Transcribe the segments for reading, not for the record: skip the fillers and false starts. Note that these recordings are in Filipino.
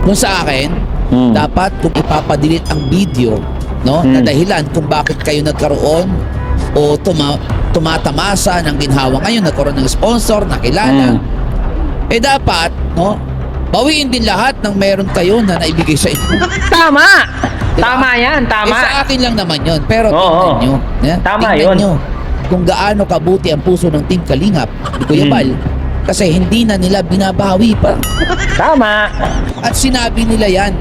Kung sa akin, dapat kung ipapadelete ang video, no, na dahilan kung bakit kayo nagkaroon o tumatamasa ng ginhawa ngayon, nagkaroon ng sponsor, nakilala, eh dapat, no, bawiin din lahat ng meron kayo na naibigay sa inyo. Tama! Diba? Tama yan, tama. Eh, sa akin lang naman yun. Pero Oo. tingnan nyo. Tama tingnan yun. nyo kung gaano kabuti ang puso ng Team Kalingap ni Kuya Bal. Kasi hindi na nila binabawi pa. Tama. At sinabi nila yan,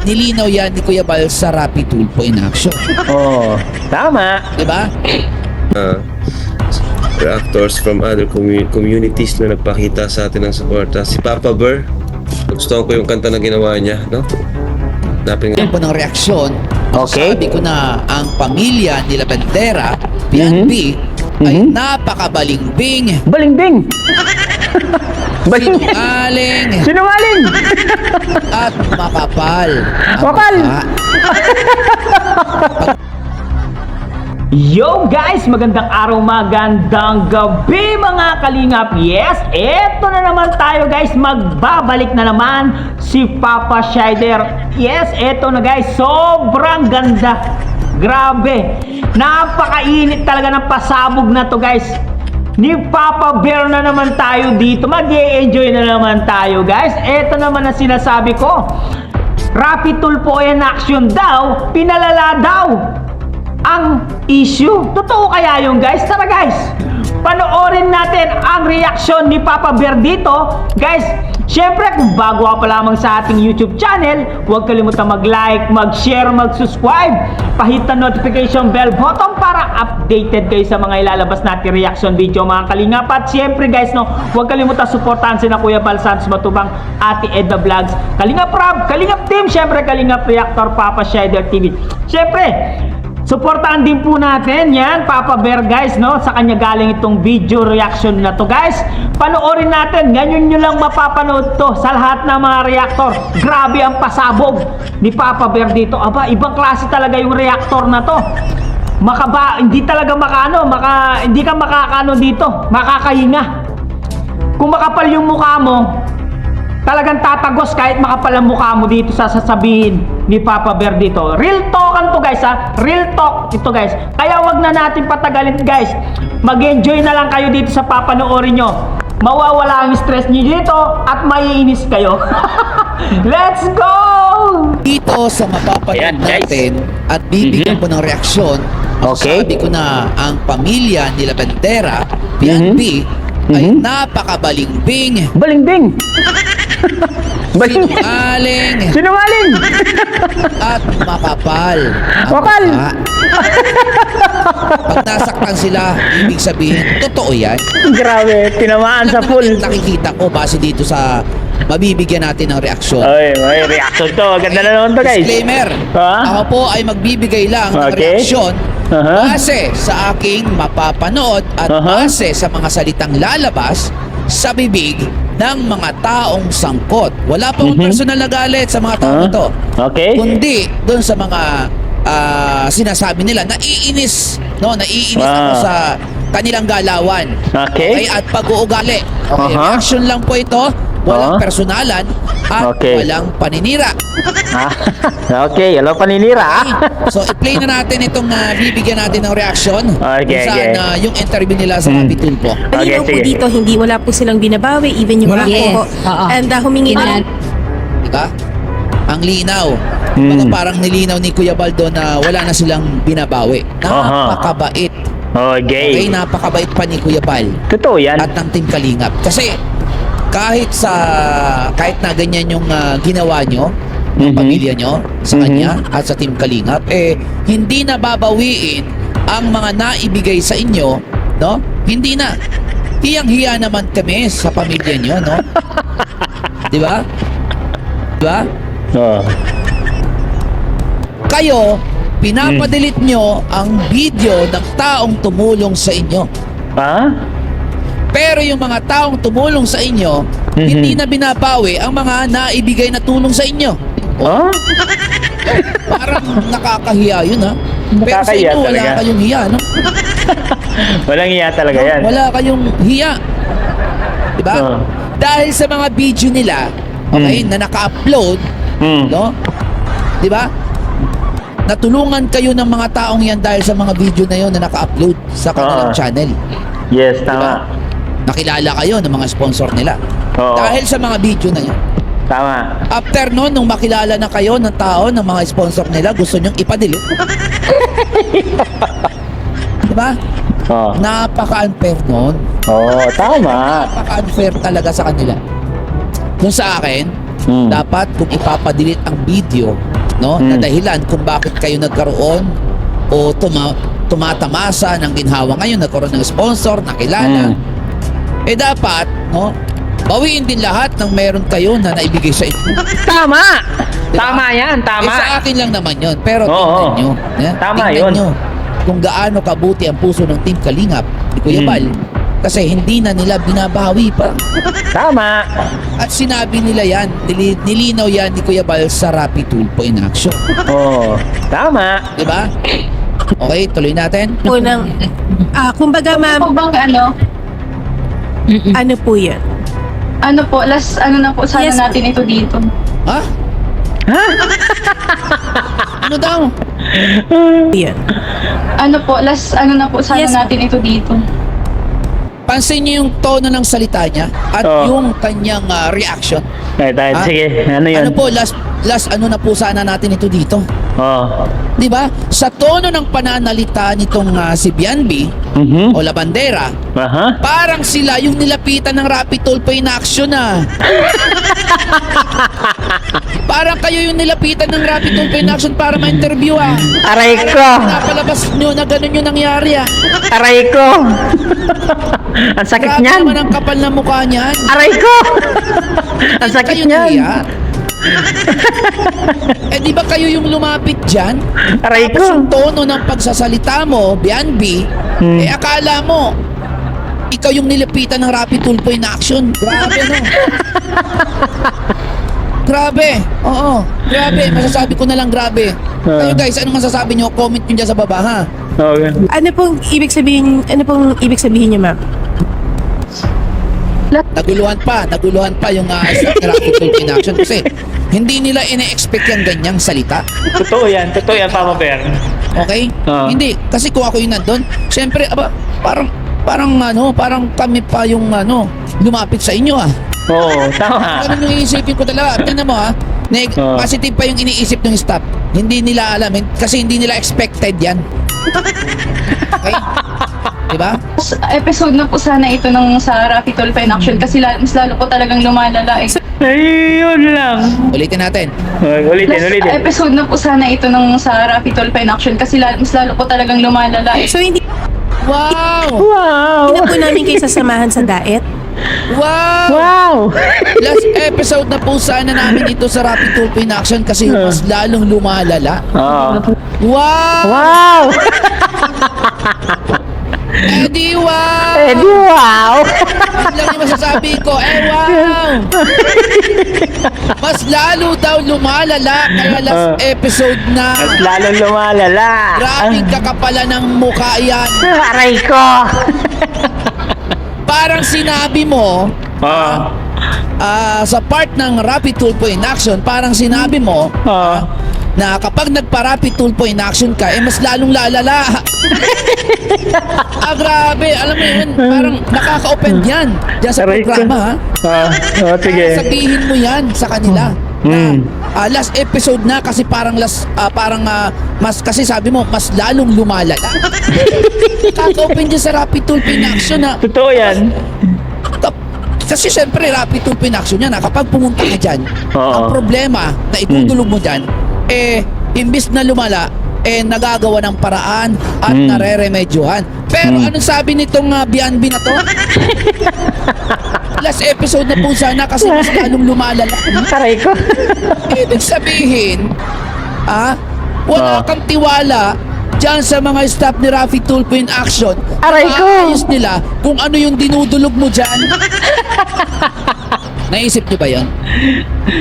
nilinaw yan ni Kuya Bal sa Rapid Tulfo in action. Oh, tama. Diba? Reactors from other communities na nagpakita sa atin ng suporta. Si Papa Bear, gusto ko yung kanta na ginawa niya, no? Napin Yan po ng reaksyon. Okay. Sabi ko na ang pamilya nila Bandera, PNP, ay napakabalingbing, Balingbing. sinungaling, Sinungaling. at makapal. ang Makapal. mukha. Yo guys, magandang araw, magandang gabi mga kalingap. Yes, eto na naman tayo guys, magbabalik na naman si Papa Shider. Yes, eto na guys, sobrang ganda. Grabe, napakainit talaga ng pasabog na to guys. Ni Papa Bear na naman tayo dito, mag-e-enjoy na naman tayo guys. Eto naman ang sinasabi ko, Rapid Tulfo in action daw, pinalala daw ang issue. Totoo kaya yung guys? Tara guys, panoorin natin ang reaksyon ni Papa Bear dito. Guys, syempre kung bago ka pa lamang sa ating YouTube channel, huwag kalimutan mag-like, mag-share, mag-subscribe, pahit ang notification bell button para updated kayo sa mga ilalabas natin reaction video mga kalingap. At syempre guys, no, huwag kalimutan suportahan sina Kuya Bal Santos Matubang, Ate Edna Vlogs, Kalingap Rob, Kalingap Team, syempre Kalingap Reactor, Papa Shider TV. Syempre, suportahan din po natin yan, Papa Bear guys, no? Sa kanya galing itong video reaction na to guys. Panoorin natin, ganyan nyo lang mapapanood to sa lahat ng mga reactor. Grabe ang pasabog ni Papa Bear dito. Aba, ibang klase talaga yung reactor na to. Hindi talaga hindi ka makakano dito, makakahinga. Kung makapal yung mukha mo, talagang tatagos kahit makapal ang mukha mo dito sa sasabihin ni Papa Bear dito. Real talk to guys ha. Real talk ito guys. Kaya wag na natin patagalin guys. Mag-enjoy na lang kayo dito sa papanoorin nyo. Mawawala ang stress nyo dito at maiinis kayo. Let's go! Dito sa mapapanood Ayan, guys. natin at bibigyan ko ng reaksyon. Okay. Sabi ko na ang pamilya nila Bandera, PNP, ay napakabalingbing, Balingbing. sinungaling, Sinungaling. at makapal. ang Makapal. mukha. Pag nasaktan sila, ibig sabihin, totoo yan. Grabe, tinamaan sa full. Nakikita ko base dito sa mabibigyan natin ng reaksyon. Ay, may reaction to. Ganda na naman to guys. Disclaimer, Ha? ako po ay magbibigay lang ng Okay. reaksyon base sa aking mapapanood at base sa mga salitang lalabas sa bibig ng mga taong sangkot. Wala pa akong personal na galit sa mga taong ito. Okay. Kundi doon sa mga sinasabi nila, naiinis, no? Naiinis ako sa kanilang galawan. Okay. At pag-uugali. Okay, reaction lang po ito. Walang personalan at walang paninira. Okay, hello paninira. So, i-play na natin itong bibigyan natin ng reaction. Okay, kung saan yung interview nila sa Rapid Tulfo. Malinaw po dito, wala po silang binabawi, even yung mga po. And humingi na Diba? Ang linaw. Baka parang nilinaw ni Kuya Baldo na wala na silang binabawi. Napakabait. Okay, Okay. napakabait pa ni Kuya Bal Totoo yan. at ng Team Kalingap. Kasi kahit na ganyan yung ginawa nyo ng pamilya nyo sa kanya at sa Team Kalingap, hindi na babawiin ang mga naibigay sa inyo, no? Hindi na. Hiyang-hiya naman kami sa pamilya nyo, no? Di ba? Di ba? Kayo, pinapadelete nyo ang video ng taong tumulong sa inyo. Pero yung mga taong tumulong sa inyo, hindi na binabawi ang mga naibigay na tulong sa inyo. Parang nakakahiya yun ha. Pero sa Nakakahiya inyo, wala talaga. kayong hiya, no? Walang iya talaga yan. Wala kayong hiya. Diba? Dahil sa mga video nila, okay, na naka-upload, No? Di ba? Natulungan kayo ng mga taong yan dahil sa mga video na yon na naka-upload sa kanilang channel. Yes, Diba? Nakilala kayo ng mga sponsor nila. Oo. Dahil sa mga video na yan. Tama. After nun, nung makilala na kayo ng tao, ng mga sponsor nila, gusto nyong ipa-delete. Diba? Oo. Napaka-unfair nun. Oo, tama. Napaka-unfair talaga sa kanila. Kung sa akin, Mm. dapat kung ipapa-delete ang video, no, na dahilan kung bakit kayo nagkaroon o tumatamasa ng ginhawa ngayon, nagkaroon ng sponsor, nakilala, dapat, no, bawiin din lahat ng meron kayo na naibigay sa inyo. Tama! Diba? Tama yan, tama. Sa akin lang naman yun. Pero Oo. tingnan nyo. Tama tingnan yun. nyo kung gaano kabuti ang puso ng Team Kalingap ni Kuya Bal. Kasi hindi na nila binabawi pa. Tama. At sinabi nila yan, nilinaw yan ni Kuya Bal sa Rapid Tulpo in Action. Oo, tama. Diba? Okay, tuloy natin. Unang, kumbaga ma'am, Po bang ano? ano po yun? Ano po, last ano na po sana Yes. natin ito dito. Ha? Ano daw? Yun. Ano po, last ano na po sana Yes. natin ito dito. Pansin niyo yung tono ng salita niya at Oo. yung kanyang reaction. Tayo, Ah, sige, ano yun? Ano po, last ano na po sana natin ito dito? Oo. Di ba? Sa tono ng pananalita nitong si Bianbi Mhm. o Labandera, Aha. parang sila yung nilapitan ng Rapid Tulpo in Action Parang kayo yung nilapitan ng Rapid Tulpo in Action para ma-interview Aray ko! Napalabas nyo na ganun yung nangyari Aray ko! Ang sakit Grabe niyan! naman ang kapal na mukha niyan. Aray ko! Ang Hindi sakit kayo niyan! nahiya. Di ba kayo yung lumapit dyan? Aray Tapos ko! yung tono ng pagsasalita mo, Bianbi, akala mo, ikaw yung nilapitan ng Rapid Tulpo in Action. Grabe, no? Grabe. Oo. Grabe. Masasabi ko na lang grabe. Kayo guys, ano masasabi nyo? Comment nyo dyan sa baba, ha? Okay. Ano pong ibig sabihin niyo, ma'am? Naguluhan pa yung Rapid Tulpo in Action kasi hindi nila ine-expect yung ganyang salita. Totoo yan, Papa Bear. Okay? Hindi. Kasi kung ako yung nandun, syempre, parang kami pa yung lumapit sa inyo Oo, tama. Ganun yung iisipin ko talaga. Tignan mo positive pa yung iniisip ng staff. Hindi nila alam kasi hindi nila expected yan. Okay? Diba? Episode na po sana ito ng sa Rapid Tulpo in Action kasi mas lalo po talagang lumalala eh. Ayun lang. Ulitin natin. Ulitin. Episode na po sana ito ng sa Rapid Tulpo in Action kasi mas lalo po talagang lumalala eh. So hindi Wow! Wow! na po namin kayo sasamahan sa diet? Wow! Wow! Last episode na po sana namin ito sa Rapid Tulpo in Action kasi mas lalong lumalala. Oo. Wow! Wow! Eddie, wow! Wow! Yun lang yung masasabi ko. Wow! Mas lalo daw lumalala kaya last episode na. At lalong lumalala. Grabing kakapala ng mukha yan. Aray ko! Parang sinabi mo, Oo. sa part ng Rapid Tulpo in Action, parang sinabi mo Oo. na kapag nagpa-Rapid Tulpo in Action ka, mas lalong lalala. Grabe. Alam mo yun, parang nakaka-open yan. Diyan sa Aray ko. programa, Oo, sige. Sabihin mo yan sa kanila. Na, last episode na kasi parang mas kasi sabi mo mas lalong lumalala. Kaka-open dyan sa Rapid Tulpo in Action Totoo yan. kasi syempre Rapid Tulpo in Action yan kapag pumunta ka dyan, Oo. ang problema na itutulog mo dyan imbis na lumala nagagawa ng paraan at nareremedyohan. Pero anong sabi nitong Bianbi na to? Last episode na po sana kasi mas lalong lumalala. Aray ko. Ibig sabihin, wala kang tiwala dyan sa mga staff ni Rapid Tulpo in Action. Aray ko! Maayos nila kung ano yung dinudulog mo dyan. Naisip niyo ba yan?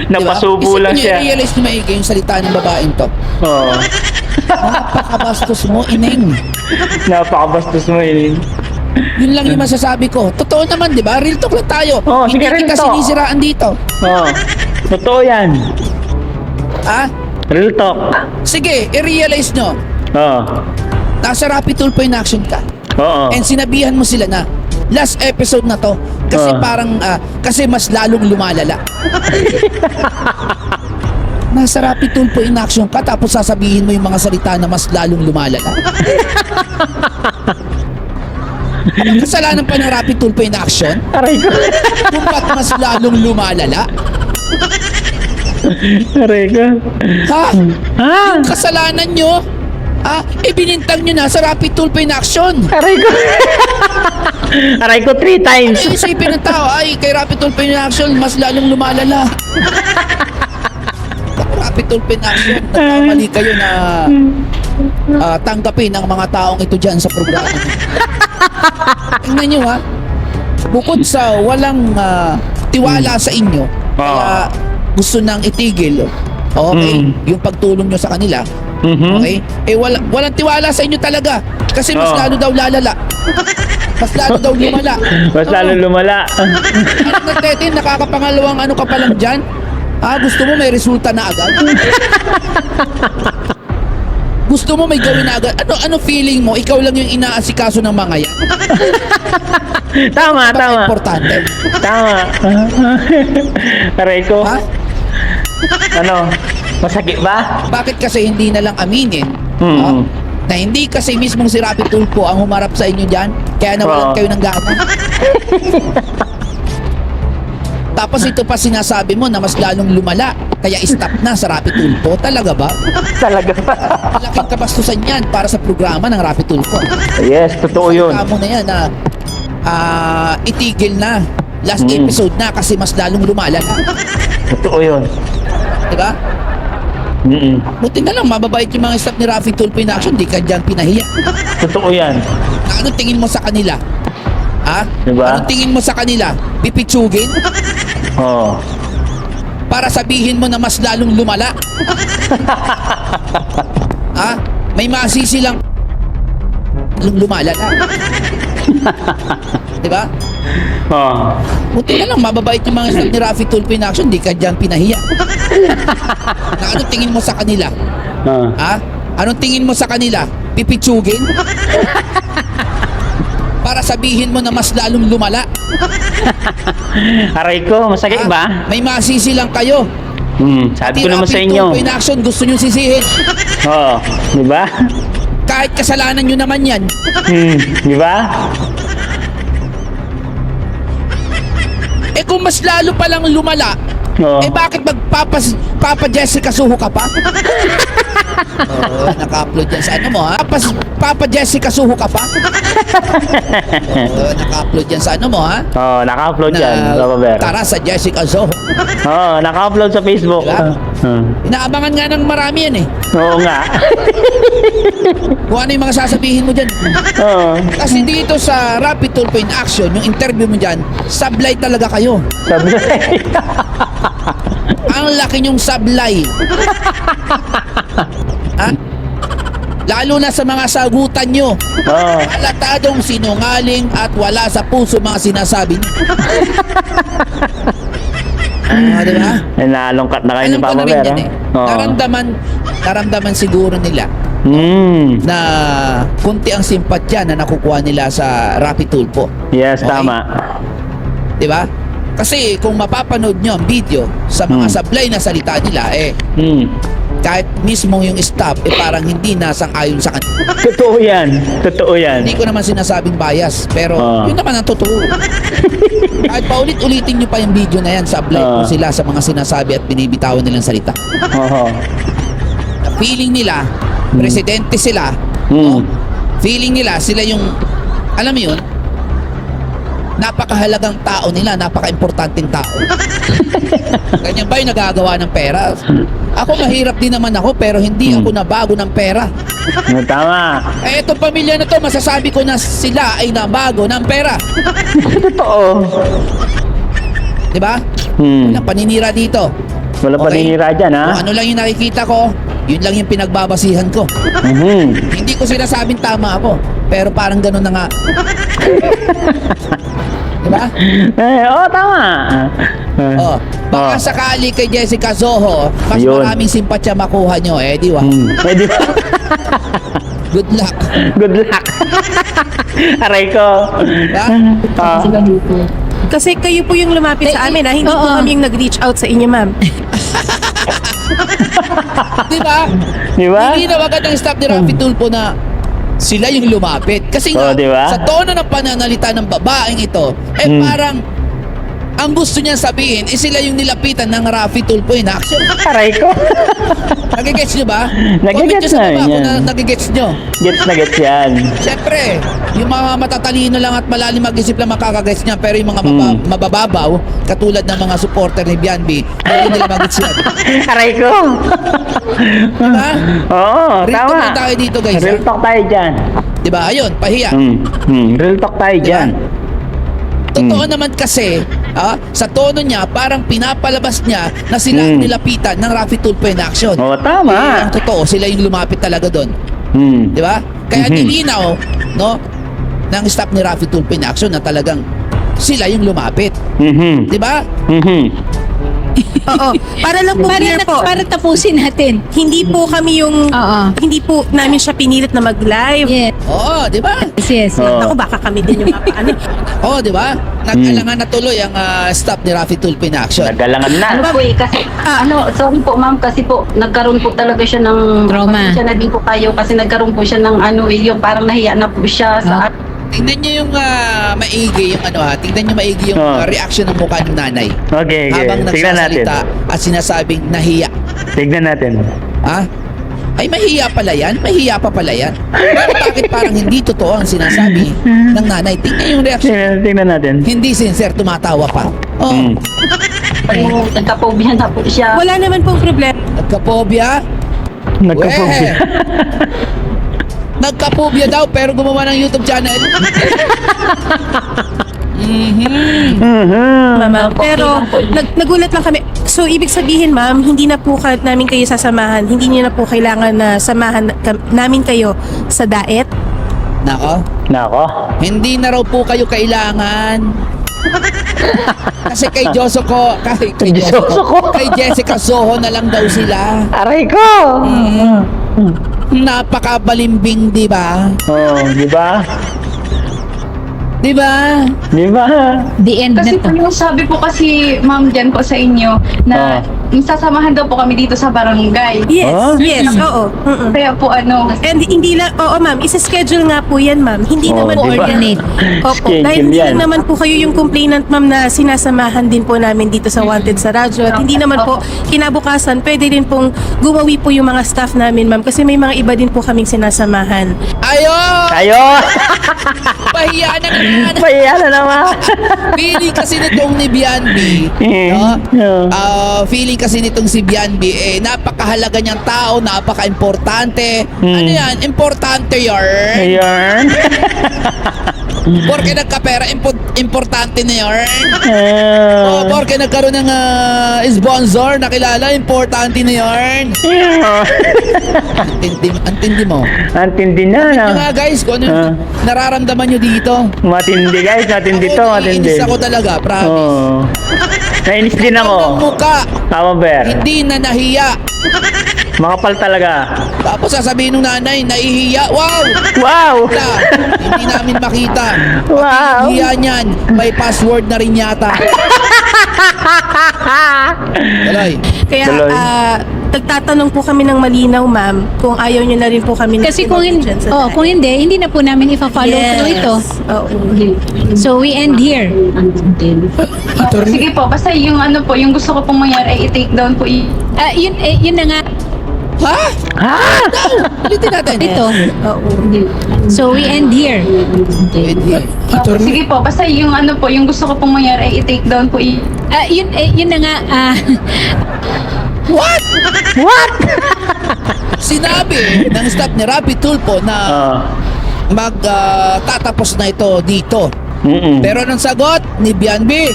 Napasubo lang siya. I-realize niyo maigi yung salita ng babaeng to. Oo. Napakabastos mo, ineng. Napakabastos mo yun. Yun lang yung masasabi ko. Totoo naman, di ba? Real talk lang tayo. Oo, Hindi sige, real kita talk. sinisiraan dito. Oo. Totoo yan. Ha? Real talk. Sige, i-realize nyo. Oo. Nasa Rapid Tulpo in Action ka. Oo. And sinabihan mo sila na last episode na to kasi parang kasi mas lalong lumalala. Nasa Rapid Tulpo in Action ka tapos sasabihin mo yung mga salita na mas lalong lumalala. Anong kasalanan pa ng Rapid Tulpo in Action? Aray ko. Kung ba't mas lalong lumalala? Aray ko. Ha? Ha? Yung kasalanan nyo? Binintang nyo na sa Rapid Tulpo in Action. Aray ko. Aray ko 3 times. Ano yung isipin ng tao? Ay, kay Rapid Tulpo in Action, mas lalong lumalala. Rapid Tulpo in Action, nagkamali kayo na tanggapin ang mga taong ito dyan sa programa. Tingnan nyo ha, bukod sa walang tiwala sa inyo, kaya gusto nang itigil, okay, yung pagtulong nyo sa kanila, okay, walang tiwala sa inyo talaga kasi mas lalo daw lalala. Mas lalo daw lumala. Mas lalo lumala. Ano nagtetin, nakakapangalawang ano ka pa lang dyan? Gusto mo may resulta na agad? Gusto mo may gawin na agad? Ano feeling mo? Ikaw lang yung inaasikaso ng mga yan. Tama, Baka tama. importante. Tama. Aray ko. Ha? Ano? Masakit ba? Bakit kasi hindi na lang aminin na hindi kasi mismong si Rapid Tulpo ang humarap sa inyo dyan kaya nawalan kayo ng gana? Tapos ito pa sinasabi mo na mas lalong lumala kaya stop na sa Rapid Tulpo. Talaga ba? Talaga ba? Malaking kabastusan yan para sa programa ng Rapid Tulpo. Yes, totoo yun. Tamo na yan na itigil na. Last episode na kasi mas lalong lumala. Totoo yun. Diba? Buti na lang, mababait yung mga staff ni Rapid Tulpo in Action, di ka dyan pinahiya. Totoo yan. Na anong tingin mo sa kanila? Diba? Anong tingin mo sa kanila? Pipitsugin? Oo. Para sabihin mo na mas lalong lumala? May masisi lang lumala. Diba? Oo. Buti na lang, mababait yung mga staff ni Rapid Tulpo in Action, di ka dyan pinahiya. Na anong tingin mo sa kanila? Anong tingin mo sa kanila? Pipitsugin? Para sabihin mo na mas lalong lumala? Aray ko, masakit ba? May masisi lang kayo. Sabi ko naman sa inyo. Rapid Tulpo in Action, gusto nyo sisihin. Oo. Diba? Kahit kasalanan nyo naman yan. Diba? Kung mas lalo palang lumala, Oo. bakit Papa Jessica Suho ka pa? Naka-upload yan sa ano mo ha? Papa Jessica Suho ka pa? Naka-upload yan sa ano mo ha? Oo, naka-upload yan. Papa Bear. Tara sa Jessica Suho. Oo, naka-upload sa Facebook. Diba? Inaabangan nga ng marami yan eh. Oo nga. Kung ano yung mga sasabihin mo dyan. Oo. Kasi dito sa Rapid Tulpo in Action, yung interview mo dyan, sablay talaga kayo. Sabi Ang laki nyong sablay. Lalo na sa mga sagutan nyo. Oo. Halatadong sinungaling at wala sa puso mga sinasabi nyo. Diba? Nalungkat na kayo ni Alam ko Papa na rin Bear. yan eh. Naramdaman siguro nila na kunti ang simpatya na nakukuha nila sa Rapid Tulpo. Yes, Okay? tama. Diba? Kasi kung mapapanood nyo ang video sa mga sablay na salita nila, kahit mismo yung staff, parang hindi nasang-ayon sa kanila. Totoo yan. Totoo yan. Hindi ko naman sinasabing bias, pero yun naman ang totoo. Kahit paulit-ulitin nyo pa yung video na yan, sablay po sila sa mga sinasabi at binibitawan nilang salita. Oo. Feeling nila, presidente sila, feeling nila, sila yung, alam mo yun, napakahalagang tao nila, napaka-importanting tao. Ganyan ba yung nagagawa ng pera? Ako mahirap din naman ako, pero hindi ako nabago ng pera. Tama. Itong pamilya na to, masasabi ko na sila ay nabago ng pera. Totoo. Diba? Walang paninira dito. Wala paninira dyan, ha? Kung ano lang yung nakikita ko, yun lang yung pinagbabasihan ko. Hindi ko sinasabing tama ako, pero parang ganun na nga. Diba? Oo, tama. Oh, baka sakali kay Jessica Soho, mas Yun. maraming simpatya makuha nyo, eh, di ba? Eh, di ba? Good luck. Good luck. Aray ko. Diba? Ah. Kasi kayo po yung lumapit sa amin, hindi po kami yung nag-reach out sa inyo, ma'am. Di ba? Di ba? Hindi na agad ang staff ni Rafi Tulfo na sila yung lumapit. Kasi nga, Oh, di ba? sa tono ng pananalita ng babaeng ito, eh parang ang gusto niya sabihin, sila yung nilapitan ng Rafi Tulfo in action. Aray ko. Nagigets nyo ba? Nagigets Comment nyo sa na baba kung yan. nagigets nyo. Gets na gets yan. Siyempre, yung mga matatalino lang at malalim mag-isip lang makakagets niya, pero yung mga mabababaw, katulad ng mga supporter ni Bianbi, hindi nila mag-gets yan. Aray ko. Diba? Oo, Real tama. talk tayo dito, guys. Real talk tayo dyan. Diba? Ayun, pahiya. Real talk tayo Diba? dyan. Totoo naman kasi, sa tono niya, parang pinapalabas niya na sila ang nilapitan ng Rafi Tulfo in action. Oo, Eh, tama. ang totoo, sila yung lumapit talaga doon. Di ba? Kaya nilinaw, no, ng staff ni Rafi Tulfo in action na talagang sila yung lumapit. Di ba? Oo. Para lang po clear po. Para tapusin natin. Hindi po kami yung... Hindi po namin siya pinilit na mag-live. Yes, Oo, di ba? yes. Oo. Ako, baka kami din yung mapaano. Oo, di ba? Nag-alangan na tuloy ang staff ni Rafi Tulfo in action. Nagalangan na. Ano po eh, kasi, sorry po ma'am, kasi po, nagkaroon po talaga siya ng, Trauma. Siya na din po kayo, kasi nagkaroon po siya ng yung parang nahiya na po siya sa, Tingnan nyo yung maigi, yung tingnan nyo maigi yung reaction ng mukha ng nanay. Okay, okay. Habang Tignan natin. nagsasalita at sinasabing nahiya. Tignan natin. Ha? Ay, mahiya pala yan? Mahiya pa pala yan? Pero bakit parang hindi totoo ang sinasabi ng nanay? Tingnan yung reaction. Tignan natin. Hindi sincere, tumatawa pa. Oh, yung nagkapobihan na po siya. Wala naman pong problema. nagkapobia? Nagkapobia. Nagkapobia daw pero gumawa ng YouTube channel. Ma'am. Pero nagulat lang kami. So, ibig sabihin, ma'am, hindi na po namin kayo sasamahan. Hindi niyo na po kailangan na samahan namin kayo sa daet. Nako, Nako. hindi na raw po kayo kailangan. Kasi kay Josoko, kay Jessica Soho na lang daw sila. Aray ko. Napakabalimbing, di ba? Oh, di ba? Di ba? Di ba? The end Kasi na po to. yung sabi po kasi ma'am dyan po sa inyo na sasamahan daw po kami dito sa barangay. Yes, Ah? yes, oo. Kaya po And hindi lang, oo ma'am, isa-schedule nga po yan ma'am. Hindi Oh, naman di po ba? Coordinate. Opo, Schedule dahil hindi yan. lang naman po kayo yung complainant ma'am na sinasamahan din po namin dito sa Wanted sa radyo. At hindi naman po kinabukasan, pwede din pong gumawi po yung mga staff namin ma'am kasi may mga iba din po kaming sinasamahan. Ayun! Ayo! Pahiya na naman! Pahiya na naman. Feeling kasi nitong ni Bianbi, no? Feeling kasi nitong si Bianbi, napakahalaga niyang tao, napaka-importante. Ano yan? Importante yarn. Ayun. Porque nagkapera, importante na yarn. Oh, porque nagkaroon ng sponsor, nakilala, importante na yarn. Antindi mo. Antindi na. Yung nga guys, kung ano yung nararamdaman nyo dito. Matindi guys, matindi to, matindi. Naiinis ako talaga, promise. Oh. Nainis din Ang ako. muka, Tama, Ber. hindi na nahiya. Makapal talaga. Tapos sasabihin ng nanay, nahihiya. Wow! Wow! Wala, hindi namin makita. Wow! Hiya niyan, may password na rin yata. Tuloy. Kaya Tuloy. nagtatanong po kami ng malinaw ma'am kung ayaw nyo na rin po kami Kasi kung hindi, dyan sa daet. kung hindi na po namin ipa-follow through ito. Oo. So we end here. sige po, basta yung ano po, yung gusto ko pong mangyari ay i-take down po Yun na nga Ha? Ulitin natin. ito. Oo. So we end here. sige po, basta yung ano po, yung gusto ko pong mangyari ay i-take down po Yun na nga. What? What? Sinabi ng staff ni Rafi Tulfo na magtatapos na ito dito. Pero anong sagot ni Bianbi?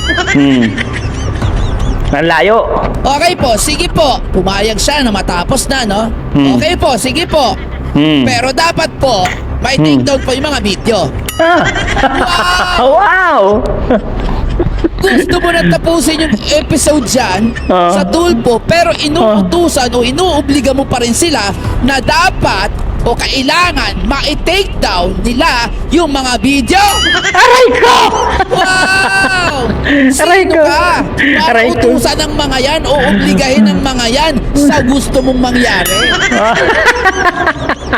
Ang layo. Okay po, sige po. Pumayag siya na matapos na, no? Okay po, sige po. Pero dapat po, may take down po yung mga video. Wow! gusto mo na tapusin yung episode dyan Oo. sa Tulpo, pero inuutusan o inuobliga mo pa rin sila na dapat o kailangan ma-take down nila yung mga video. Aray ko! Wow! Aray Sino ko! ka? Aray ko! Utusan ng mga yan o obligahin ng mga yan sa gusto mong mangyari.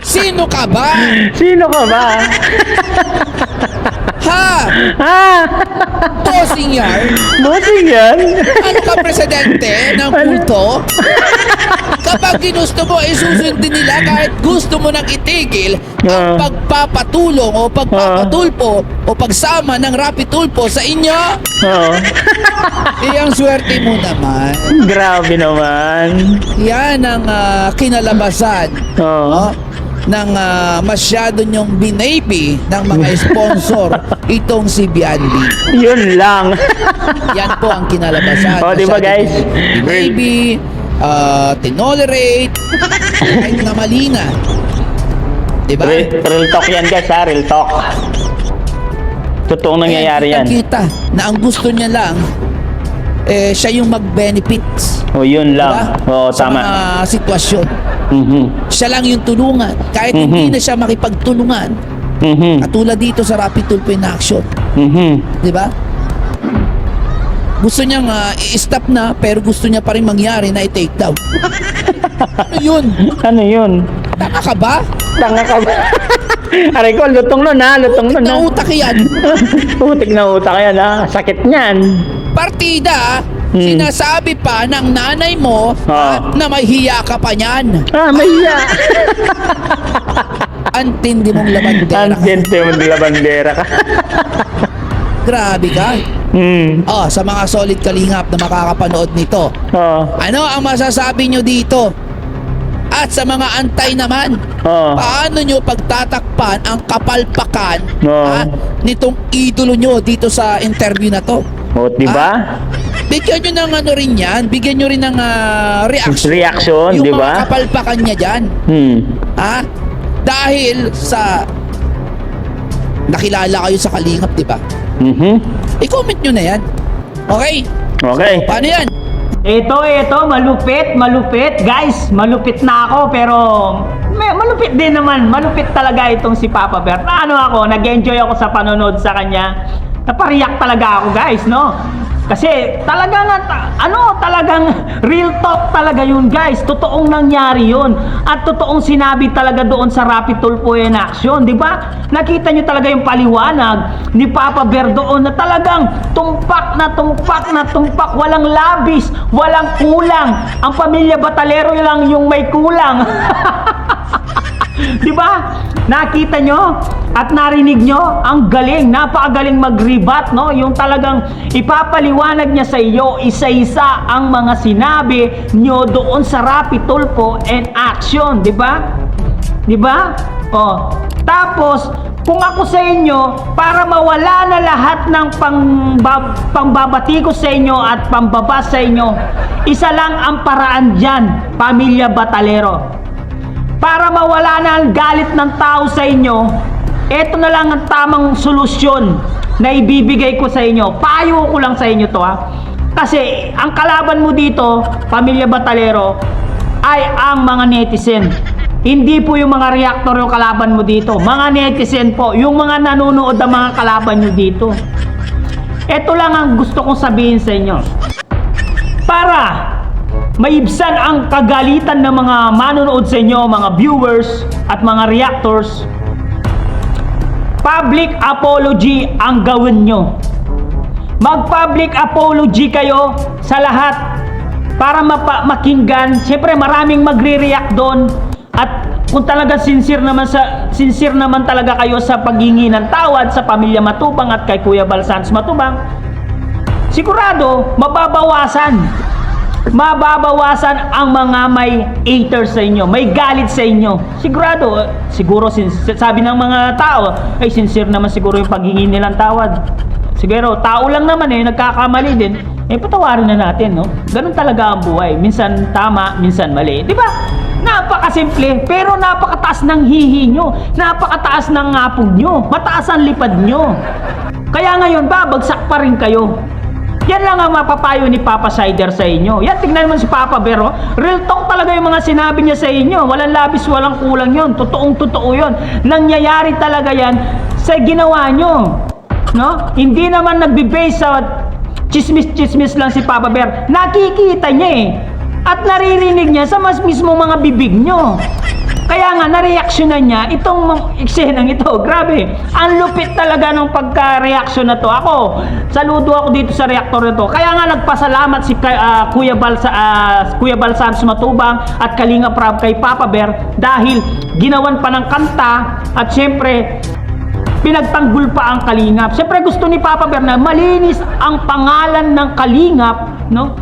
Sino ka ba? Sino ka ba? Ha? Ah! Bossing yan? Bossing yan? Ano ka presidente ng kulto? Kapag ginusto mo, isusundin nila kahit gusto mo nang itigil ang pagpapatulong o pagpapatulpo o pagsama ng Rapi Tulpo sa inyo. Oo. Iyang swerte mo naman. Grabe naman. Yan ang kinalabasan Oo. ng masyado nyong binaby ng mga sponsor itong si Bianbi. Yun lang. Yan po ang kinalabasan. Oh, di ba, Masyado guys? nyong binaby, tinolerate, kahit na mali na. Di ba? Real talk yan, guys, ha? Real talk. Totoong nangyayari yan. Kita na ang gusto niya lang, siya yung mag-benefits. O, yun Diba? lang. Oo, Sa tama. mga sitwasyon. Mhm. Siya lang yung tulungan. Kahit hindi na siya makipagtulungan. Mhm. Katulad dito sa Rapid Tulpo in Action. Mhm. Di ba? Gusto niyang i-stop na pero gusto niya pa rin mangyari na i-take down. Ano yun? Ano yun? Tama ka ba? Tanga ka ba? Aray ko, lutong nun, ha? Lutong nun, ha? Na utak yan. Putik na utak yan, ha? Sakit niyan. Partida, sinasabi pa ng nanay mo na may hiya ka pa niyan. Ah, mahiya. Antindi mong labandera ka. Antente mo nila bandera ka. Grabe ka. Sa mga solid kalingap na makakapanood nito, ano ang masasabi nyo dito? At sa mga antay naman, paano nyo pagtatakpan ang kapalpakan nitong idolo nyo dito sa interview na to? O, diba? Bigyan nyo ng ano rin yan, bigyan nyo rin ng reaction. Reaction, yung diba? mga kapalpakan niya dyan. Dahil sa nakilala kayo sa kalingap, di ba? I-comment nyo na yan. Okay? Okay. Paano yan? Ito, malupit. Guys, malupit na ako, pero malupit din naman. Malupit talaga itong si Papa Bear. Ano ako, nag-enjoy ako sa panonood sa kanya. Napariyak talaga ako, guys, no? Kasi talagang real talk talaga yun, guys. Totoong nangyari yun. At totoong sinabi talaga doon sa Rapi Tulpo in Action, di ba? Nakita nyo talaga yung paliwanag ni Papa Bear doon na talagang tumpak na tumpak. Walang labis, walang kulang. Ang pamilya Batalero lang yung may kulang. Di ba? Nakita nyo at narinig nyo, ang galing, napakagaling mag-rebat, no? Yung talagang ipapaliwanag niya sa iyo isa-isa ang mga sinabi nyo doon sa Rapi Tulpo in Action, di ba? Di ba? Oh. Tapos, kung ako sa inyo, para mawala na lahat ng pangbabati ko sa inyo at pambabas sa inyo, isa lang ang paraan dyan, Pamilya Batalero. Para mawala na ang galit ng tao sa inyo, eto na lang ang tamang solusyon na ibibigay ko sa inyo. Payo ko lang sa inyo to, ha. Kasi ang kalaban mo dito, Pamilya Batalero, ay ang mga netizen. Hindi po yung mga reactor yung kalaban mo dito. Mga netizen po, yung mga nanonood ng mga kalaban nyo dito. Eto lang ang gusto kong sabihin sa inyo. Para maibsan ang kagalitan ng mga manonood sa inyo, mga viewers at mga reactors, public apology ang gawin nyo. Mag-public apology kayo sa lahat para makinggan. Siyempre maraming magre-react doon at kung talaga sincere naman talaga kayo sa paghingi ng tawad sa Pamilya Matubang at kay Kuya Bal Santos Matubang, sigurado mababawasan ang mga may haters sa inyo, may galit sa inyo. Siguro sabi ng mga tao, ay sincere naman siguro yung paghingi nilang tawad. Siguro, tao lang naman nagkakamali din. Patawarin na natin, no? Ganun talaga ang buhay. Minsan tama, minsan mali. Di ba? Napakasimple, pero napakataas ng hihi nyo. Napakataas ng ngapog nyo. Mataas ang lipad nyo. Kaya ngayon, babagsak pa rin kayo. Yan lang ang mapapayo ni Papa Sider sa inyo. Yan, tignan naman si Papa Bear, oh. Real talk talaga yung mga sinabi niya sa inyo. Walang labis, walang kulang yun. Totoong-totoo yun. Nangyayari talaga yan sa ginawa nyo. No? Hindi naman nagbe-base sa chismis-chismis lang si Papa Bear. Nakikita niya eh. At naririnig niya sa mas mismo mga bibig nyo. Kaya nga, nareaksyonan niya itong eksenang ito. Grabe. Ang lupit talaga ng pagka-reaksyon na to. Ako, saludo ako dito sa reaktor na to. Kaya nga, nagpasalamat si Kuya Bal Santos Matubang at Kalinga Prab kay Papa Bear dahil ginawan pa ng kanta at syempre, pinagtanggol pa ang Kalingap. Syempre, gusto ni Papa Bear na malinis ang pangalan ng Kalingap, no?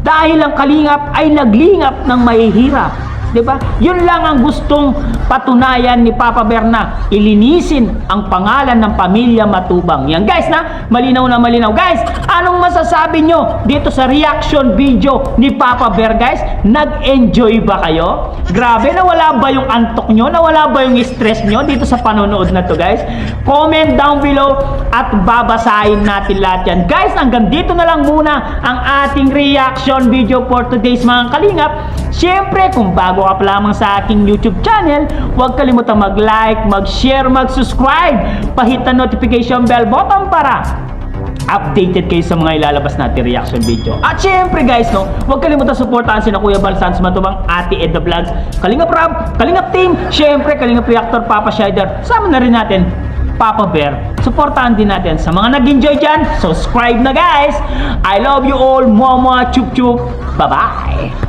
Dahil ang Kalingap ay naglingap ng mahihirap. Diba? Yun lang ang gustong patunayan ni Papa Bear na ilinisin ang pangalan ng pamilya Matubang. Yan guys na, malinaw na malinaw. Guys, anong masasabi nyo dito sa reaction video ni Papa Bear guys? Nag-enjoy ba kayo? Grabe, nawala ba yung antok nyo? Nawala ba yung stress nyo dito sa panonood na to guys? Comment down below at babasahin natin lahat yan. Guys, hanggang dito na lang muna ang ating reaction video for today's mga Kalingap. Siyempre, kung bago ka pa lamang sa aking YouTube channel, huwag kalimutan mag-like, mag-share, mag-subscribe, pahit ang notification bell button para updated kayo sa mga ilalabas natin reaction video. At syempre guys, no, huwag kalimutan supportahan sina Kuya Bal Santos Matubang, Ate Edna Vlogs, Kalingap Rab, Kalingap Team, syempre Kalingap Reactor, Papa Shider, sama na rin natin Papa Bear. Supportahan din natin. Sa mga nag-enjoy dyan, subscribe na guys. I love you all. Mwah mwah, chup chup. Bye bye.